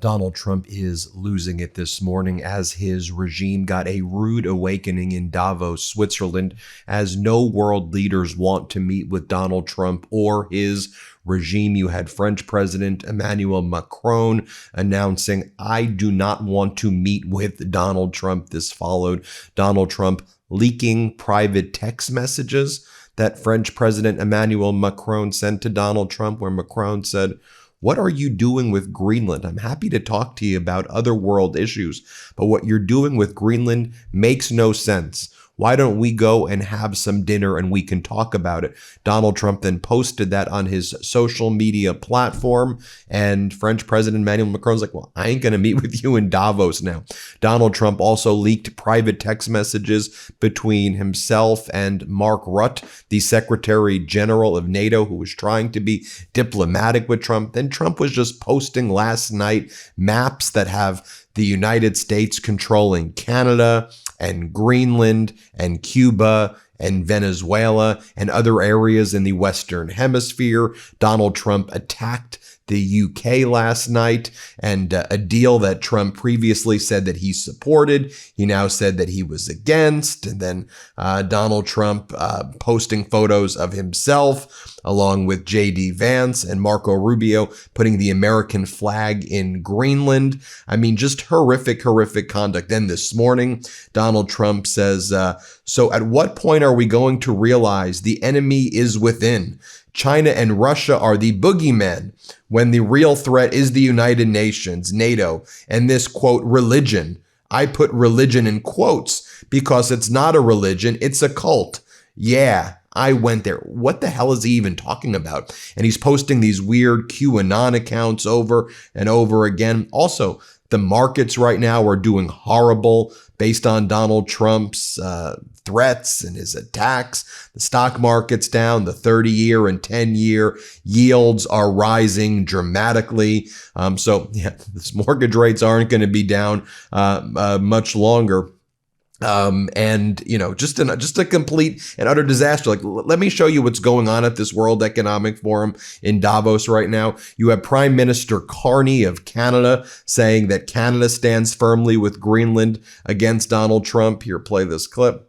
Donald Trump is losing it this morning as his regime got a rude awakening in Davos, Switzerland, as no world leaders want to meet with Donald Trump or his regime. You had French President Emmanuel Macron announcing, "I do not want to meet with Donald Trump." This followed Donald Trump leaking private text messages that French President Emmanuel Macron sent to Donald Trump, where Macron said, "What are you doing with Greenland? I'm happy to talk to you about other world issues, but what you're doing with Greenland makes no sense. Why don't we go and have some dinner and we can talk about it?" Donald Trump then posted that on his social media platform, and French President Emmanuel Macron's like, "Well, I ain't going to meet with you in Davos now." Donald Trump also leaked private text messages between himself and Mark Rutte, the Secretary General of NATO, who was trying to be diplomatic with Trump. Then Trump was just posting last night maps that have the United States controlling Canada and Greenland and Cuba and Venezuela and other areas in the Western Hemisphere. Donald Trump attacked the UK last night, and a deal that Trump previously said that he supported, he now said that he was against. And then Donald Trump posting photos of himself along with J.D. Vance and Marco Rubio putting the American flag in Greenland. I mean, just horrific conduct. Then this morning, Donald Trump says, "So at what point are we going to realize the enemy is within? China and Russia are the boogeymen, when the real threat is the United Nations, NATO, and this, quote, religion." I put religion in quotes because it's not a religion, it's a cult. Yeah, I went there. What the hell is he even talking about? And he's posting these weird QAnon accounts over and over again. Also, the markets right now are doing horrible based on Donald Trump's threats and his attacks. The stock market's down. The 30-year and 10-year yields are rising dramatically. So yeah, this mortgage rates aren't going to be down much longer. And you know, just a complete and utter disaster. Like, let me show you what's going on at this World Economic Forum in Davos right now. You have Prime Minister Carney of Canada saying that Canada stands firmly with Greenland against Donald Trump. Here, play this clip.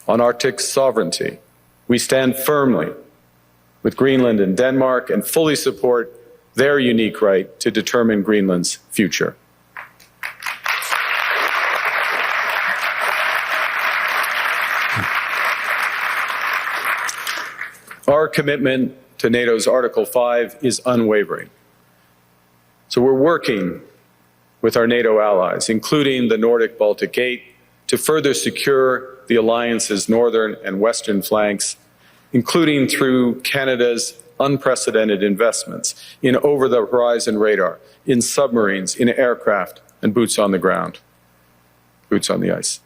On Arctic sovereignty, we stand firmly with Greenland and Denmark and fully support their unique right to determine Greenland's future. Our commitment to NATO's Article 5 is unwavering. So we're working with our NATO allies, including the Nordic-Baltic Gate, to further secure the alliance's northern and western flanks, including through Canada's unprecedented investments in over-the-horizon radar, in submarines, in aircraft, and boots on the ground, boots on the ice.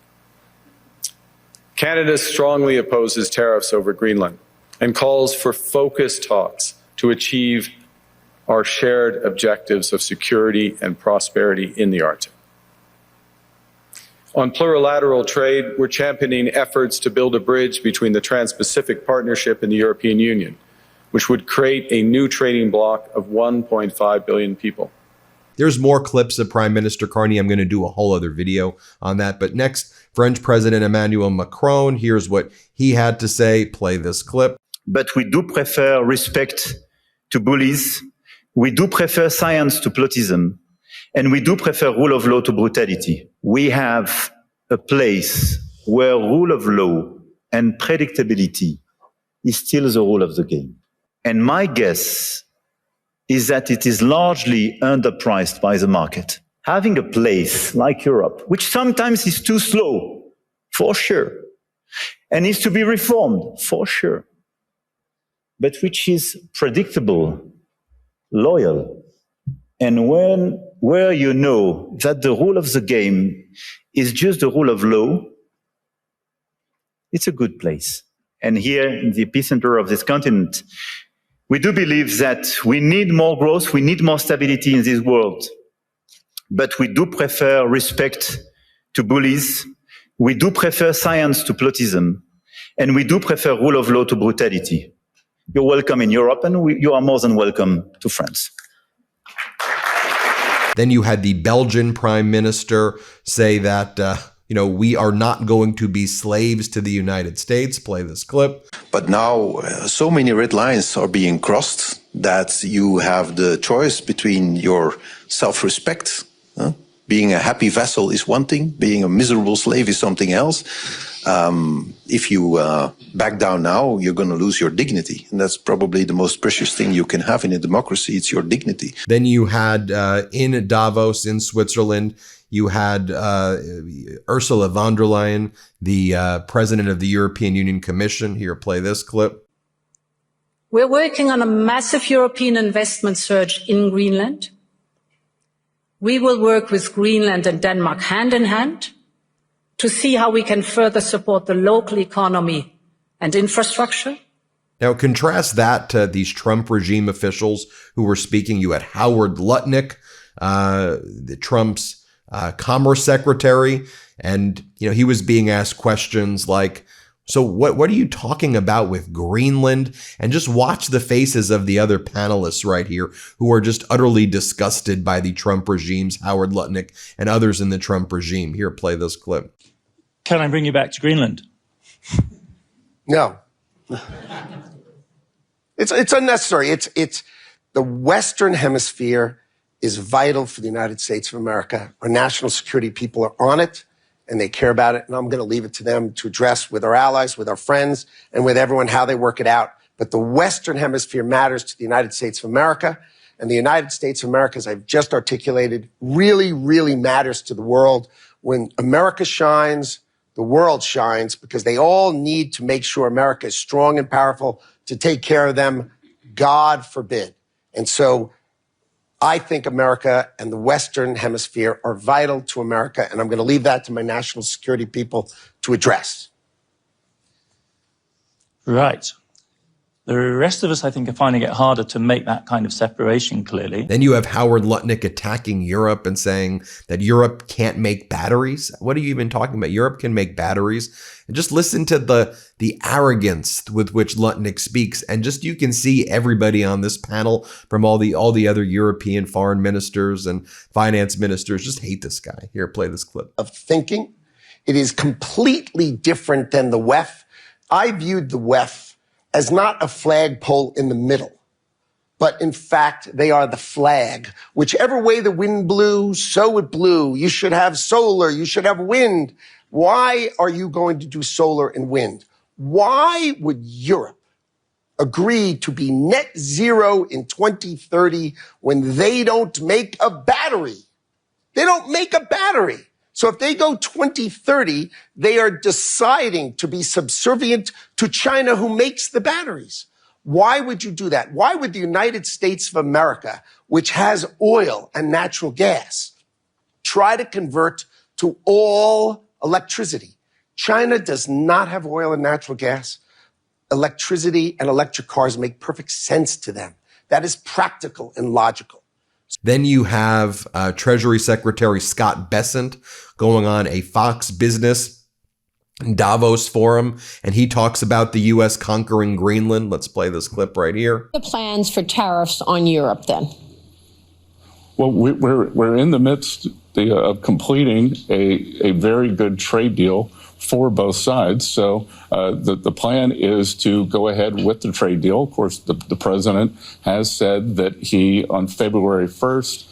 Canada strongly opposes tariffs over Greenland and calls for focused talks to achieve our shared objectives of security and prosperity in the Arctic. On plurilateral trade, we're championing efforts to build a bridge between the Trans-Pacific Partnership and the European Union, which would create a new trading bloc of 1.5 billion people. There's more clips of Prime Minister Carney. I'm going to do a whole other video on that. But next, French President Emmanuel Macron. Here's what he had to say. Play this clip. But we do prefer respect to bullies. We do prefer science to plotism. And we do prefer rule of law to brutality. We have a place where rule of law and predictability is still the rule of the game. And my guess is that it is largely underpriced by the market. Having a place like Europe, which sometimes is too slow, for sure, and needs to be reformed, for sure, but which is predictable, loyal, and where you know that the rule of the game is just the rule of law, it's a good place. And here in the epicenter of this continent, we do believe that we need more growth, we need more stability in this world, but we do prefer respect to bullies, we do prefer science to plotism, and we do prefer rule of law to brutality. You're welcome in Europe, and you are more than welcome to France. Then you had the Belgian prime minister say that, we are not going to be slaves to the United States. Play this clip. But now so many red lines are being crossed that you have the choice between your self-respect. Being a happy vassal is one thing. Being a miserable slave is something else. If you back down now, you're going to lose your dignity. And that's probably the most precious thing you can have in a democracy. It's your dignity. Then you had in Davos in Switzerland, you had Ursula von der Leyen, the president of the European Union Commission. Here, play this clip. We're working on a massive European investment surge in Greenland. We will work with Greenland and Denmark hand in hand to see how we can further support the local economy and infrastructure. Now, contrast that to these Trump regime officials who were speaking. You had Howard Lutnick, Trump's commerce secretary, and he was being asked questions like, so what are you talking about with Greenland? And just watch the faces of the other panelists right here who are just utterly disgusted by the Trump regimes, Howard Lutnick and others in the Trump regime. Here, play this clip. Can I bring you back to Greenland? No. It's unnecessary. It's the Western Hemisphere is vital for the United States of America. Our national security people are on it, and they care about it, and I'm going to leave it to them to address with our allies, with our friends, and with everyone how they work it out. But the Western Hemisphere matters to the United States of America, and the United States of America, as I've just articulated, really, really matters to the world. When America shines, the world shines, because they all need to make sure America is strong and powerful to take care of them, God forbid. And so I think America and the Western Hemisphere are vital to America, and I'm going to leave that to my national security people to address. Right. The rest of us, I think, are finding it harder to make that kind of separation clearly. Then you have Howard Lutnick attacking Europe and saying that Europe can't make batteries. What are you even talking about? Europe can make batteries. And just listen to the arrogance with which Lutnick speaks. And just you can see everybody on this panel from all the other European foreign ministers and finance ministers just hate this guy. Here, play this clip. Of thinking. It is completely different than the WEF. I viewed the WEF as not a flagpole in the middle, but in fact, they are the flag. Whichever way the wind blew, so it blew. You should have solar, you should have wind. Why are you going to do solar and wind? Why would Europe agree to be net zero in 2030 when they don't make a battery? They don't make a battery. So if they go 2030, they are deciding to be subservient to China, who makes the batteries. Why would you do that? Why would the United States of America, which has oil and natural gas, try to convert to all electricity? China does not have oil and natural gas. Electricity and electric cars make perfect sense to them. That is practical and logical. Then you have Treasury Secretary Scott Bessent going on a Fox Business Davos forum, and he talks about the U.S. conquering Greenland. Let's play this clip right here. The plans for tariffs on Europe, then? Well, we're in the midst of completing a very good trade deal for both sides. So the plan is to go ahead with the trade deal. Of course, the president has said that he, on February 1st,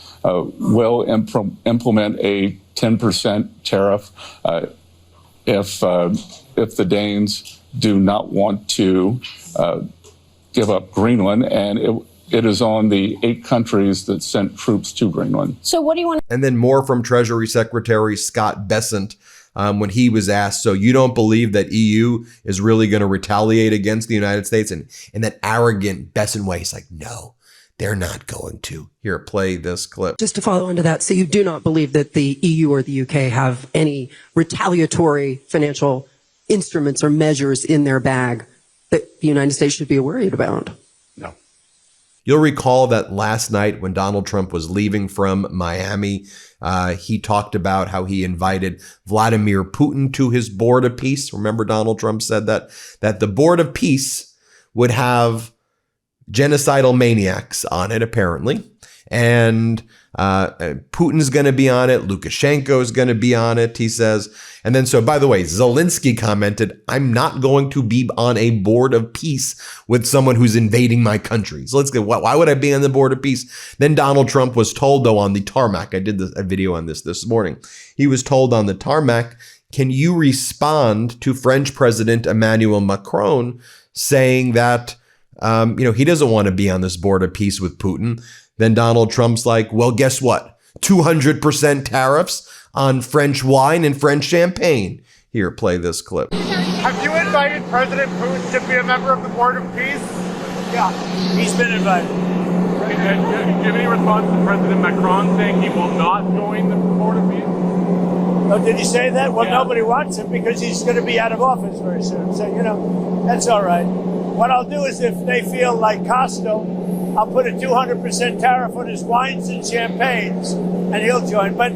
will implement a 10% tariff if the Danes do not want to give up Greenland. And it is on the 8 countries that sent troops to Greenland. So what do you want? And then more from Treasury Secretary Scott Bessent when he was asked, so you don't believe that EU is really going to retaliate against the United States? And in that arrogant Bessent way, he's like, no, they're not going to. Here, play this clip. Just to follow into that, so you do not believe that the EU or the UK have any retaliatory financial instruments or measures in their bag that the United States should be worried about? No. You'll recall that last night when Donald Trump was leaving from Miami, he talked about how he invited Vladimir Putin to his board of peace. Remember, Donald Trump said that the board of peace would have genocidal maniacs on it, apparently. And Putin's going to be on it. Lukashenko is going to be on it, he says. And then, so by the way, Zelensky commented, I'm not going to be on a board of peace with someone who's invading my country. Zelensky, why would I be on the board of peace? Then Donald Trump was told, though, on the tarmac, I did a video on this morning. He was told on the tarmac, can you respond to French President Emmanuel Macron saying that, he doesn't want to be on this board of peace with Putin? Then Donald Trump's like, well, guess what? 200% tariffs on French wine and French champagne. Here, play this clip. Have you invited President Putin to be a member of the Board of Peace? Yeah, he's been invited. Do you have any response to President Macron saying he will not join the Board of Peace? Oh, did he say that? Well, nobody wants him because he's going to be out of office very soon. So, that's all right. What I'll do is if they feel like Costco, I'll put a 200% tariff on his wines and champagnes, and he'll join. But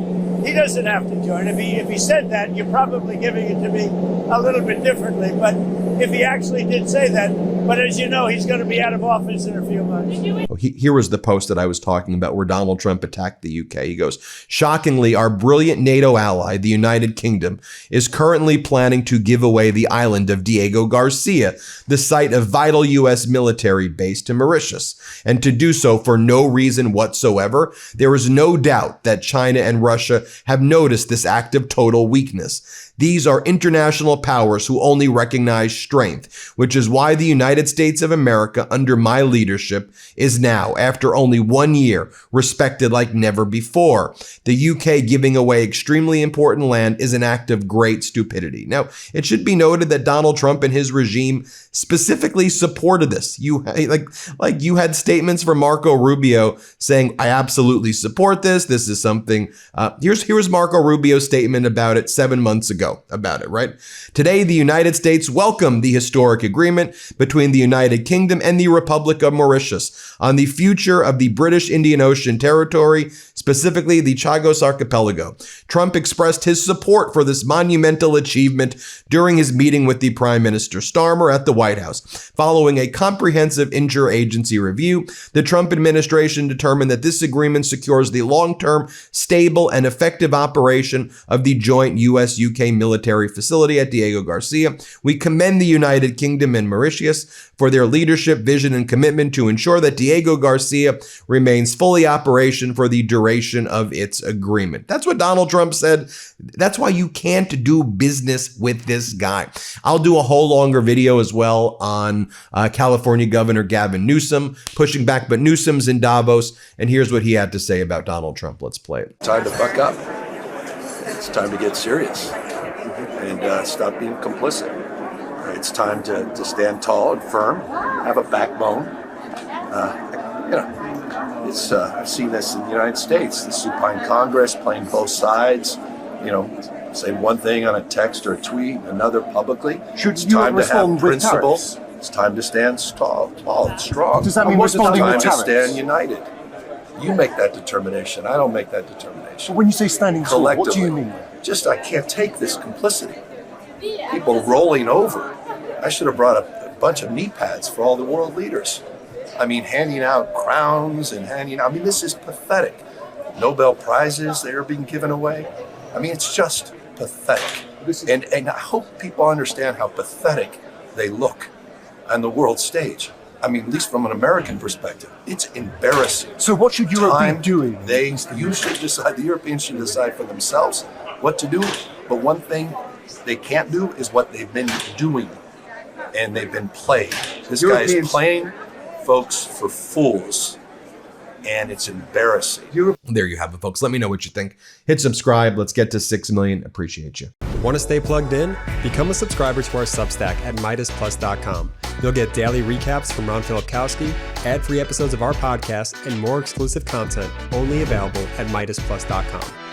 he doesn't have to join. If he said that, you're probably giving it to me a little bit differently. But if he actually did say that, but as you know, he's going to be out of office in a few months. Here was the post that I was talking about where Donald Trump attacked the UK. He goes, shockingly, our brilliant NATO ally, the United Kingdom, is currently planning to give away the island of Diego Garcia, the site of vital U.S. military base, to Mauritius, and to do so for no reason whatsoever. There is no doubt that China and Russia have noticed this act of total weakness. These are international powers who only recognize strength, which is why the United States of America, under my leadership, is now, after only 1 year, respected like never before. The UK giving away extremely important land is an act of great stupidity. Now, it should be noted that Donald Trump and his regime specifically supported this. You had statements from Marco Rubio saying, I absolutely support this. This is something, here's Marco Rubio's statement about it 7 months ago about it, right? Today, the United States welcomed the historic agreement between the United Kingdom and the Republic of Mauritius on the future of the British Indian Ocean Territory, specifically the Chagos Archipelago. Trump expressed his support for this monumental achievement during his meeting with the Prime Minister Starmer at the White House. Following a comprehensive interagency review, the Trump administration determined that this agreement secures the long-term, stable, and effective operation of the joint U.S.-UK military facility at Diego Garcia. We commend the United Kingdom and Mauritius for their leadership, vision, and commitment to ensure that Diego Garcia remains fully operational for the duration of its agreement. That's what Donald Trump said. That's why you can't do business with this guy. I'll do a whole longer video as well on California Governor Gavin Newsom pushing back, but Newsom's in Davos, and here's what he had to say about Donald Trump. Let's play it. Time to buck up. It's time to get serious and stop being complicit. It's time to stand tall and firm, have a backbone. I've seen this in the United States, the supine Congress playing both sides, saying one thing on a text or a tweet, another publicly. Should you respond with principles. tariffs? It's time to stand tall and strong. Does that mean responding with tariffs? It's time to stand united. You make that determination. I don't make that determination. But when you say standing tall, what do you mean? Just, I can't take this complicity. People rolling over. I should have brought a bunch of knee pads for all the world leaders. Handing out crowns and this is pathetic. Nobel Prizes, they are being given away. It's just pathetic. And I hope people understand how pathetic they look on the world stage. At least from an American perspective, it's embarrassing. So what should Europe be doing? You should decide, the Europeans should decide for themselves what to do. But one thing they can't do is what they've been doing. And they've been playing. This guy is playing folks for fools. And it's embarrassing. There you have it, folks. Let me know what you think. Hit subscribe. Let's get to 6 million. Appreciate you. Want to stay plugged in? Become a subscriber to our Substack at MeidasPlus.com. You'll get daily recaps from Ron Filipkowski, ad-free episodes of our podcast, and more exclusive content only available at MeidasPlus.com.